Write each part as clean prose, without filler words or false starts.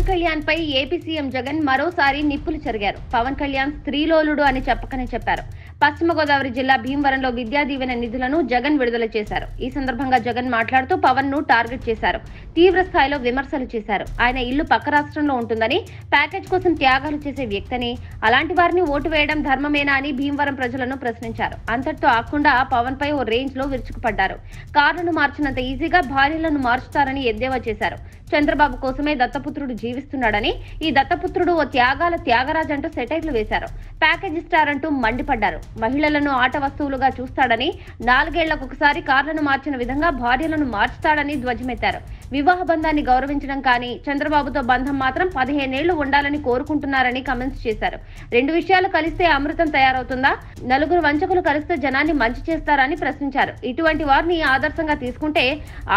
కళ్యాణ్ పై AP CM Jagan మరోసారి నిప్పులు చెరిగారు. పవన్ కళ్యాణ్ స్త్రీలోలుడు అని చెప్పకనే చెప్పారు. పశ్చిమ గోదావరి జిల్లా భీమవరంలో విద్యా దీవెన నిధులను జగన్ విడుదల చేశారు. ఈ సందర్భంగా జగన్ మాట్లాడుతూ పవన్ ను టార్గెట్ చేశారు. తీవ్ర స్థాయిలో విమర్శలు చేశారు. ఆయన ఇల్లు పక్క రాష్ట్రంలో ఉంటుందని, ప్యాకేజ్ కోసం త్యాగాలు చేసే వ్యక్తిని, అలాంటి వారిని ఓటు వేయడం ధర్మమేనా అని భీమవరం ప్రజలను ప్రశ్నించారు. అంతటితో ఆకుండా పవన్ పై ఓ రేంజ్ లో విరుచుకుపడ్డారు. కార్లను మార్చినంత ఈజీగా భార్యలను మార్చుతారని ఎద్దేవా చేశారు. చంద్రబాబు కోసమే దత్తపుత్రుడు జీవిస్తున్నాడని, ఈ దత్తపుత్రుడు ఓ త్యాగాల త్యాగరాజ్ అంటూ సెటైర్లు వేశారు. ప్యాకేజ్ ఇస్తారంటూ మండిపడ్డారు. మహిళలను ఆట వస్తువులుగా చూస్తాడని, 4 ఏళ్లకొకసారి కార్లను మార్చిన విధంగా భార్యలను మార్చుతాడని ధ్వజమెత్తారు. వివాహ బంధాన్ని గౌరవించడం కానీ, చంద్రబాబుతో బంధం మాత్రం 15 ఏళ్లు ఉండాలని కోరుకుంటున్నారని కామెంట్స్ చేశారు. 2 విషయాలు కలిస్తే అమృతం తయారవుతుందా? 4 వంచకులు కలిస్తే జనాన్ని మంచి చేస్తారని ప్రశ్నించారు. ఇటువంటి వారిని ఆదర్శంగా తీసుకుంటే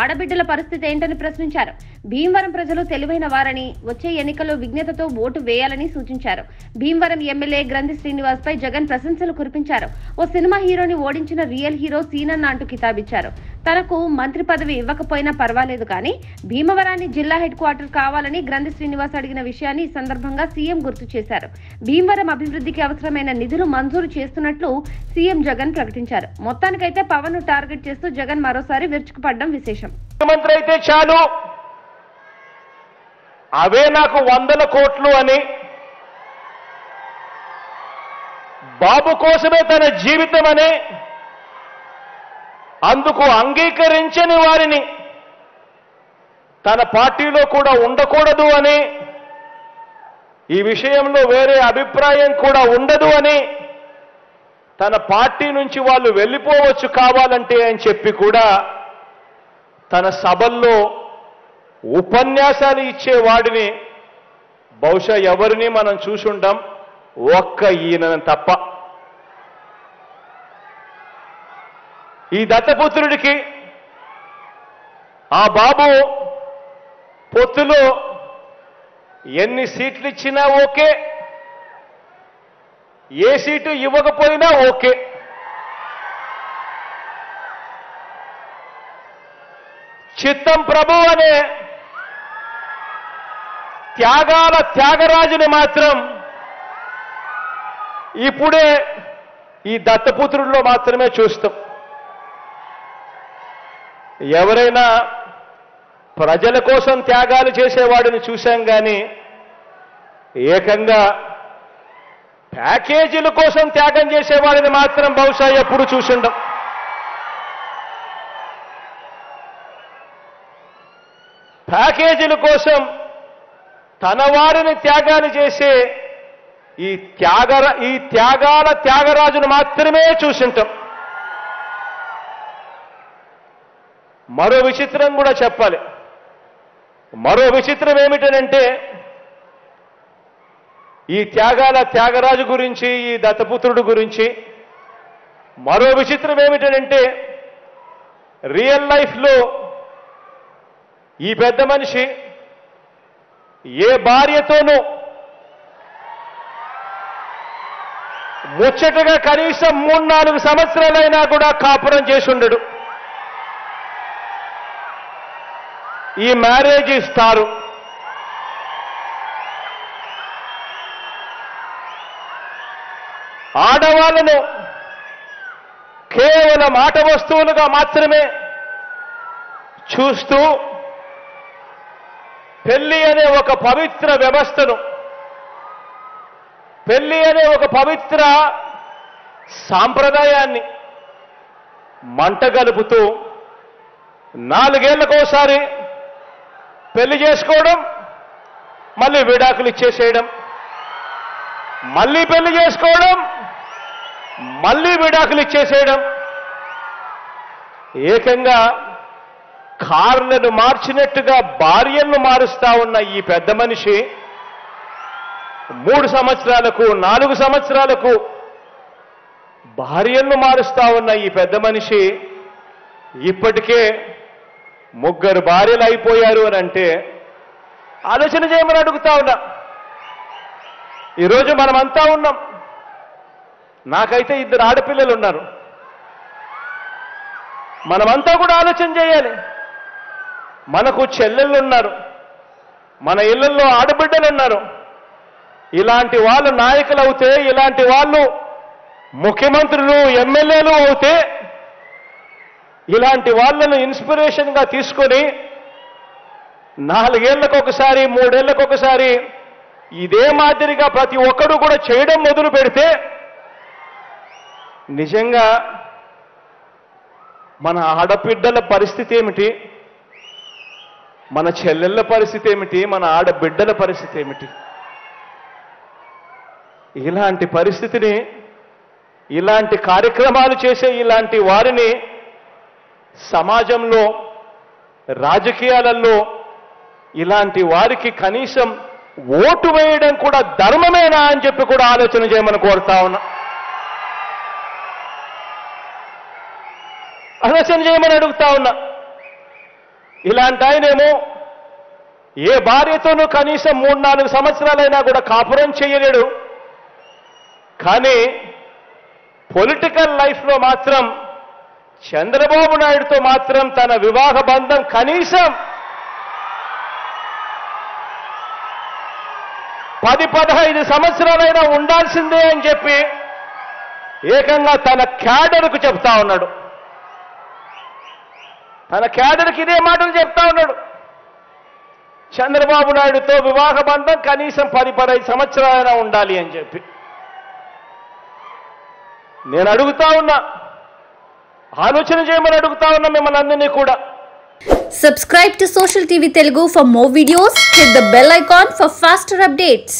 ఆడబిడ్డల పరిస్థితి ఏంటని ప్రశ్నించారు. భీమవరం ప్రజలు తెలివైన వారని, వచ్చే ఎన్నికల్లో విజ్ఞతతో ఓటు వేయాలని సూచించారు. భీమవరం ఎమ్మెల్యే గ్రంథి శ్రీనివాస్ పై జగన్ ప్రశంసలు కురిపించారు. ఓ సినిమా హీరోని ఓడించిన రియల్ హీరో సీనన్న అంటూ కితాబిచ్చారు. తనకు మంత్రి పదవి ఇవ్వకపోయినా పర్వాలేదు కానీ భీమవరాన్ని జిల్లా హెడ్ క్వార్టర్ కావాలని గ్రంథి శ్రీనివాస్ అడిగిన విషయాన్ని ఈ సందర్భంగా సీఎం గుర్తు చేశారు. భీమవరం అభివృద్ధికి అవసరమైన నిధులు మంజూరు చేస్తున్నట్లు సీఎం జగన్ ప్రకటించారు. మొత్తానికైతే పవన్ ను టార్గెట్ చేస్తూ జగన్ మరోసారి విరుచుకుపడడం విశేషం. ముఖ్యమంత్రి అయితే చాలు, అవే నాకు 100 కోట్లు అని, బాబు కోసమే తన జీవితం అని, అందుకు అంగీకరించని వారిని తన పార్టీలో కూడా ఉండకూడదు అని, ఈ విషయంలో వేరే అభిప్రాయం కూడా ఉండదు అని, తన పార్టీ నుంచి వాళ్ళు వెళ్ళిపోవచ్చు కావాలంటే అని చెప్పి కూడా తన సభల్లో ఉపన్యాసాలు ఇచ్చేవాడిని బహుశా ఎవరిని మనం చూసుంటాం, ఒక్క ఈయన తప్ప. ఈ దత్తపుత్రుడికి ఆ బాబు పొత్తులో ఎన్ని సీట్లు ఇచ్చినా ఓకే, ఏ సీటు ఇవ్వకపోయినా ఓకే. చిత్తం ప్రభు అనే త్యాగాల త్యాగరాజుని మాత్రం ఇప్పుడే ఈ దత్తపుత్రుల్లో మాత్రమే చూస్తాం. ఎవరైనా ప్రజల కోసం త్యాగాలు చేసేవాడిని చూశాం కానీ ఏకంగా ప్యాకేజీల కోసం త్యాగం చేసేవాడిని మాత్రం బహుశా ఎప్పుడు చూసుండం. ప్యాకేజీల కోసం తన వారిని త్యాగాలు చేసే ఈ త్యాగాల త్యాగరాజును మాత్రమే చూసింటాం. మరో విచిత్రం కూడా చెప్పాలి. మరో విచిత్రం ఏమిటనంటే, ఈ త్యాగాల త్యాగరాజు గురించి, ఈ దత్తపుత్రుడు గురించి మరో విచిత్రం ఏమిటనంటే, రియల్ లైఫ్లో ఈ పెద్ద మనిషి ఏ భార్యతోనూ ముచ్చటగా కనీసం 3-4 సంవత్సరాలైనా కూడా కాపురం చేసి ఉండడు. ఈ మ్యారేజ్ ఇస్తారు. ఆడవాళ్ళను కేవలం ఆట వస్తువులుగా మాత్రమే చూస్తూ పెళ్లి అనే ఒక పవిత్ర వ్యవస్థను, పెళ్లి అనే ఒక పవిత్ర సాంప్రదాయాన్ని మంటగలుపుతూ 4 ఏళ్లకోసారి పెళ్లి చేసుకోవడం, మళ్ళీ విడాకులు ఇచ్చేసేయడం, మళ్ళీ పెళ్లి చేసుకోవడం, మళ్ళీ విడాకులు ఇచ్చేసేయడం, ఏకంగా కార్లను మార్చినట్టుగా భార్యలను మారుస్తా ఉన్న ఈ పెద్ద మనిషి 3 సంవత్సరాలకు 4 సంవత్సరాలకు భార్యలను మారుస్తా ఉన్న ఈ పెద్ద మనిషి ఇప్పటికే 3 భార్యలు అయిపోయారు అని అంటే ఆలోచన చేయమని అడుగుతా ఉన్నా. ఈరోజు మనమంతా ఉన్నాం. నాకైతే 2 ఆడపిల్లలు ఉన్నారు. మనమంతా కూడా ఆలోచన చేయాలి. మనకు చెల్లెళ్ళు ఉన్నారు, మన ఇళ్లలో ఆడబిడ్డలు ఉన్నారు. ఇలాంటి వాళ్ళు నాయకులు అవుతే, ఇలాంటి వాళ్ళు ముఖ్యమంత్రులు ఎమ్మెల్యేలు అవుతే, ఇలాంటి వాళ్ళను ఇన్స్పిరేషన్గా తీసుకొని 4 ఏళ్లకు ఒకసారి 3 ఏళ్లకు ఒకసారి ఇదే మాదిరిగా ప్రతి ఒక్కరూ కూడా చేయడం మొదలు పెడితే నిజంగా మన ఆడబిడ్డల పరిస్థితి ఏమిటి, మన చెల్లెళ్ళ పరిస్థితి ఏమిటి, మన ఆడబిడ్డల పరిస్థితి ఏమిటి? ఇలాంటి పరిస్థితిని, ఇలాంటి కార్యక్రమాలు చేసే ఇలాంటి వారిని సమాజంలో, రాజకీయాలలో ఇలాంటి వారికి కనీసం ఓటు వేయడం కూడా ధర్మమేనా అని చెప్పి కూడా ఆలోచన చేయమని కోరుతా ఉన్నా. ఆలోచన చేయమని అడుగుతా ఉన్నా. ఇలాంటి ఆయనేమో ఏ భార్యతోనూ కనీసం 3-4 సంవత్సరాలైనా కూడా కాపురం చేయలేడు. కానీ పొలిటికల్ లైఫ్లో మాత్రం చంద్రబాబు నాయుడుతో మాత్రం తన వివాహ బంధం కనీసం 10-15 సంవత్సరాలైనా ఉండాల్సిందే అని చెప్పి ఏకంగా తన క్యాడర్కు చెప్తా ఉన్నాడు. తన క్యాడర్కి ఇదే మాటలు చెప్తా ఉన్నాడు. చంద్రబాబు నాయుడుతో వివాహ బంధం కనీసం 10-15 సంవత్సరాలైనా ఉండాలి అని చెప్పి. నేను అడుగుతా ఉన్నా, ఆలోచన చేయమని అడుగుతా ఉన్నా మిమ్మల్ని అందరినీ కూడా. Subscribe to Social TV Telugu for more videos. Hit the bell icon for faster updates.